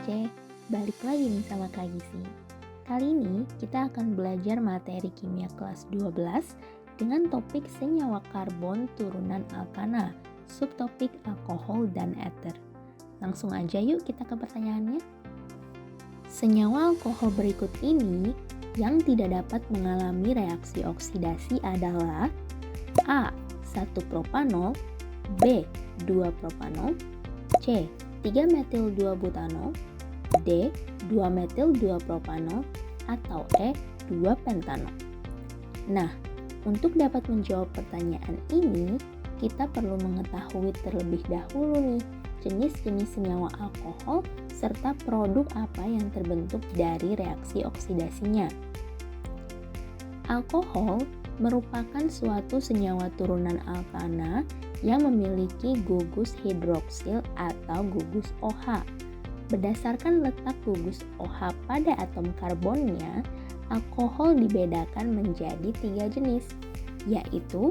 C, balik lagi nih sama Kak Gisi. Kali ini kita akan belajar materi kimia kelas 12 dengan topik senyawa karbon turunan alkana, subtopik alkohol dan eter. Langsung aja yuk kita ke pertanyaannya. Senyawa alkohol berikut ini yang tidak dapat mengalami reaksi oksidasi adalah A. 1-propanol, B. 2-propanol, C. 3-metil-2-butanol, D. 2-metil-2-propanol, atau E. 2-pentanol. Nah, untuk dapat menjawab pertanyaan ini, kita perlu mengetahui terlebih dahulu nih jenis-jenis senyawa alkohol serta produk apa yang terbentuk dari reaksi oksidasinya. Alkohol merupakan suatu senyawa turunan alkana yang memiliki gugus hidroksil atau gugus OH. Berdasarkan letak gugus OH pada atom karbonnya, alkohol dibedakan menjadi 3 jenis, yaitu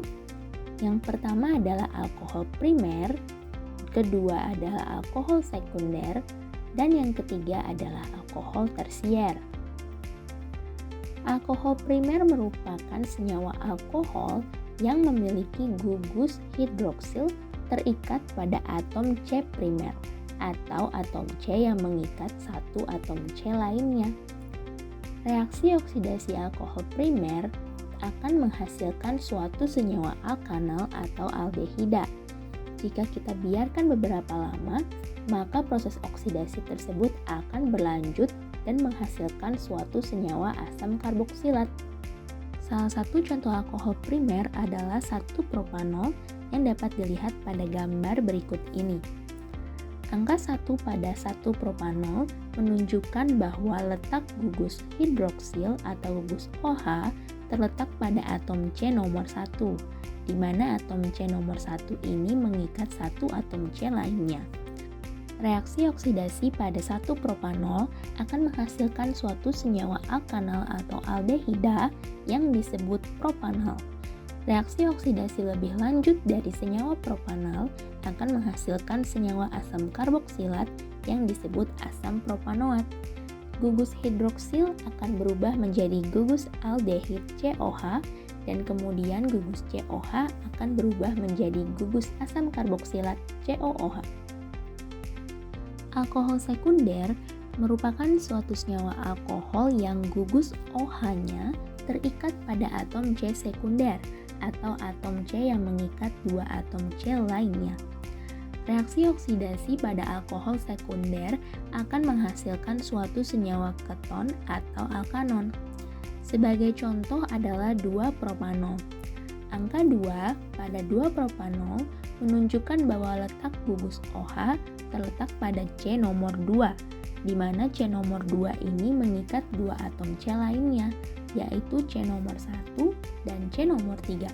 yang pertama adalah alkohol primer, kedua adalah alkohol sekunder, dan yang ketiga adalah alkohol tersier. Alkohol primer merupakan senyawa alkohol yang memiliki gugus hidroksil terikat pada atom C primer atau atom C yang mengikat satu atom C lainnya. Reaksi oksidasi alkohol primer akan menghasilkan suatu senyawa alkanal atau aldehida. Jika kita biarkan beberapa lama, maka proses oksidasi tersebut akan berlanjut dan menghasilkan suatu senyawa asam karboksilat. Salah satu contoh alkohol primer adalah 1-propanol yang dapat dilihat pada gambar berikut ini. Angka 1 pada 1-propanol menunjukkan bahwa letak gugus hidroksil atau gugus OH terletak pada atom C nomor 1, di mana atom C nomor 1 ini mengikat satu atom C lainnya. Reaksi oksidasi pada 1-propanol akan menghasilkan suatu senyawa alkanal atau aldehida yang disebut propanal. Reaksi oksidasi lebih lanjut dari senyawa propanal akan menghasilkan senyawa asam karboksilat yang disebut asam propanoat. Gugus hidroksil akan berubah menjadi gugus aldehid COH dan kemudian gugus COH akan berubah menjadi gugus asam karboksilat COOH. Alkohol sekunder merupakan suatu senyawa alkohol yang gugus OH-nya terikat pada atom C sekunder atau atom C yang mengikat dua atom C lainnya. Reaksi oksidasi pada alkohol sekunder akan menghasilkan suatu senyawa keton atau alkanon. Sebagai contoh adalah 2-propanol. Angka 2 pada 2-propanol menunjukkan bahwa letak gugus OH terletak pada C nomor 2, di mana C nomor 2 ini mengikat dua atom C lainnya, yaitu C nomor 1 dan C nomor 3.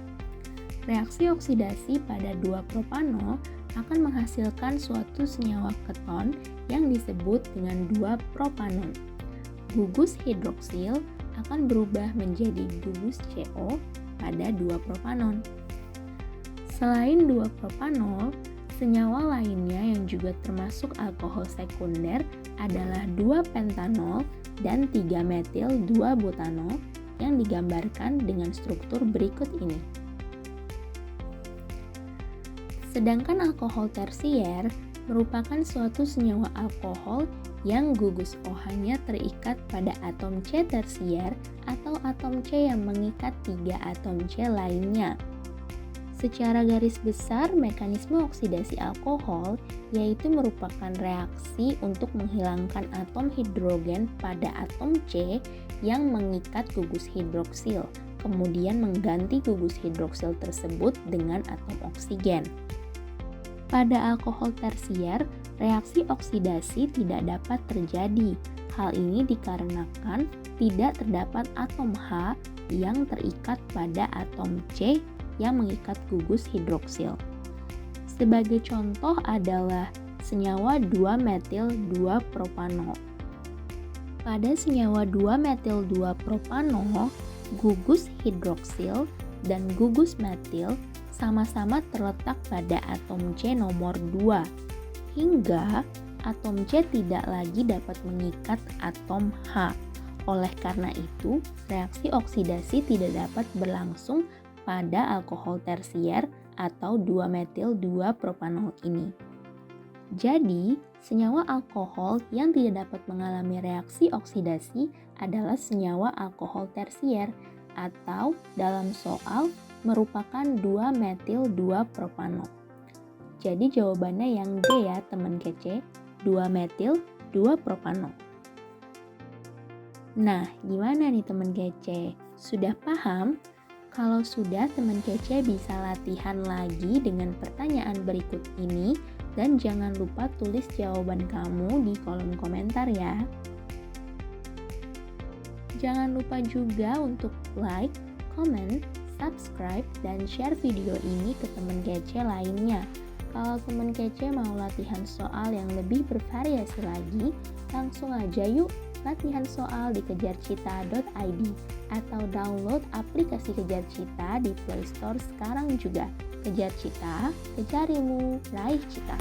Reaksi oksidasi pada 2-propanol akan menghasilkan suatu senyawa keton yang disebut dengan 2-propanon. Gugus hidroksil akan berubah menjadi gugus CO pada 2-propanon. Selain 2-propanol, senyawa lainnya yang juga termasuk alkohol sekunder adalah 2-pentanol dan 3-metil-2-butanol yang digambarkan dengan struktur berikut ini. Sedangkan alkohol tersier merupakan suatu senyawa alkohol yang gugus OH-nya terikat pada atom C tersier atau atom C yang mengikat 3 atom C lainnya. Secara garis besar, mekanisme oksidasi alkohol yaitu merupakan reaksi untuk menghilangkan atom hidrogen pada atom C yang mengikat gugus hidroksil, kemudian mengganti gugus hidroksil tersebut dengan atom oksigen. Pada alkohol tersier, reaksi oksidasi tidak dapat terjadi. Hal ini dikarenakan tidak terdapat atom H yang terikat pada atom C yang mengikat gugus hidroksil. Sebagai contoh adalah senyawa 2-metil-2-propanol. Pada senyawa 2-metil-2-propanol, gugus hidroksil dan gugus metil sama-sama terletak pada atom C nomor 2, hingga atom C tidak lagi dapat mengikat atom H. Oleh karena itu, reaksi oksidasi tidak dapat berlangsung pada alkohol tersier atau 2-metil-2-propanol ini. Jadi, senyawa alkohol yang tidak dapat mengalami reaksi oksidasi adalah senyawa alkohol tersier atau dalam soal merupakan 2-metil-2-propanol. Jadi jawabannya yang D ya teman kece, 2-metil-2-propanol. Nah, gimana nih teman kece? Sudah paham? Kalau sudah, teman kece bisa latihan lagi dengan pertanyaan berikut ini dan jangan lupa tulis jawaban kamu di kolom komentar ya. Jangan lupa juga untuk like, comment, subscribe, dan share video ini ke teman kece lainnya. Kalau teman kece mau latihan soal yang lebih bervariasi lagi, langsung aja yuk latihan soal di kejarcita.id atau download aplikasi Kejar Cita di Play Store sekarang juga. Kejar Cita, kejarimu, raih cita.